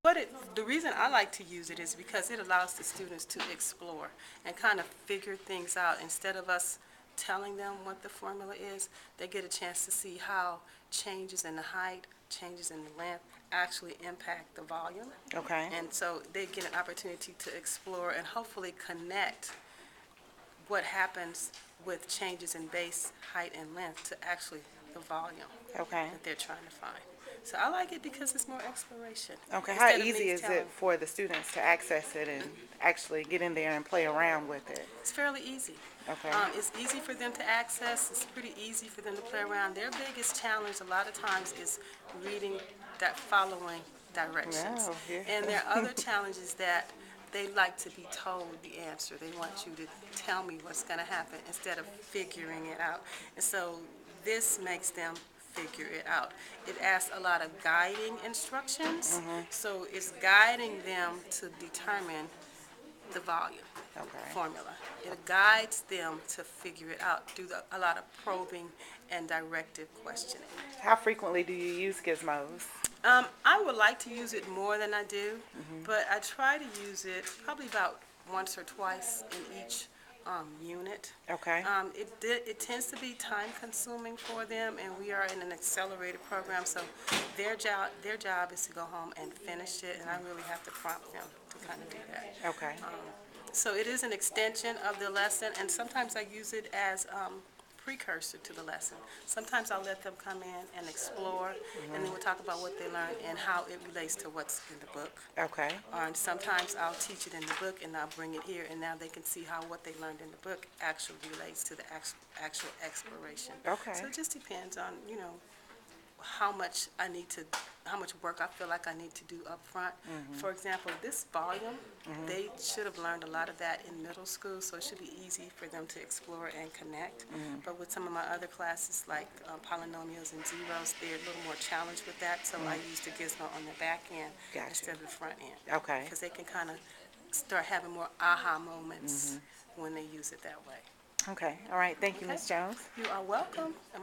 The reason I like to use it is because it allows the students to explore and kind of figure things out. Instead of us telling them what the formula is, they get a chance to see how changes in the height, changes in the length actually impact the volume. Okay. And so they get an opportunity to explore and hopefully connect what happens with changes in base, height, and length to actually the volume Okay. that they're trying to find. So I like it because it's more exploration. Okay. How Instead of easy me is telling, it for the students to access it and actually get in there and play around with it? it's fairly easy. Okay. It's easy for them to access. It's pretty easy for them to play around. Their biggest challenge a lot of times is reading that following directions. No, yeah. And there are other challenges that they like to be told the answer. They want you to tell me what's going to happen instead of figuring it out. And so this makes them figure it out. It asks a lot of guiding instructions, so it's guiding them to determine the volume Okay. formula. It guides them to figure it out, a lot of probing and directive questioning. How frequently do you use gizmos? I would like to use it more than I do, but I try to use it probably about once or twice in each unit. Okay. It tends to be time consuming for them, and we are in an accelerated program, so their job is to go home and finish it, and I really have to prompt them to kind of do that. Okay. So it is an extension of the lesson, and sometimes I use it as precursor to the lesson. Sometimes I'll let them come in and explore, and then we'll talk about what they learned and how it relates to what's in the book. Okay. And sometimes I'll teach it in the book, and I'll bring it here, and now they can see how what they learned in the book actually relates to the actual exploration. Okay. So it just depends on, how much work I feel like I need to do up front. For example, this volume, they should have learned a lot of that in middle school, so it should be easy for them to explore and connect. But with some of my other classes, like polynomials and zeros, they're a little more challenged with that, so I use the gizmo on the back end Gotcha. instead of the front end. Okay. Because they can kind of start having more aha moments when they use it that way. Okay. All right. Thank you, Okay. Ms. Jones. You are welcome.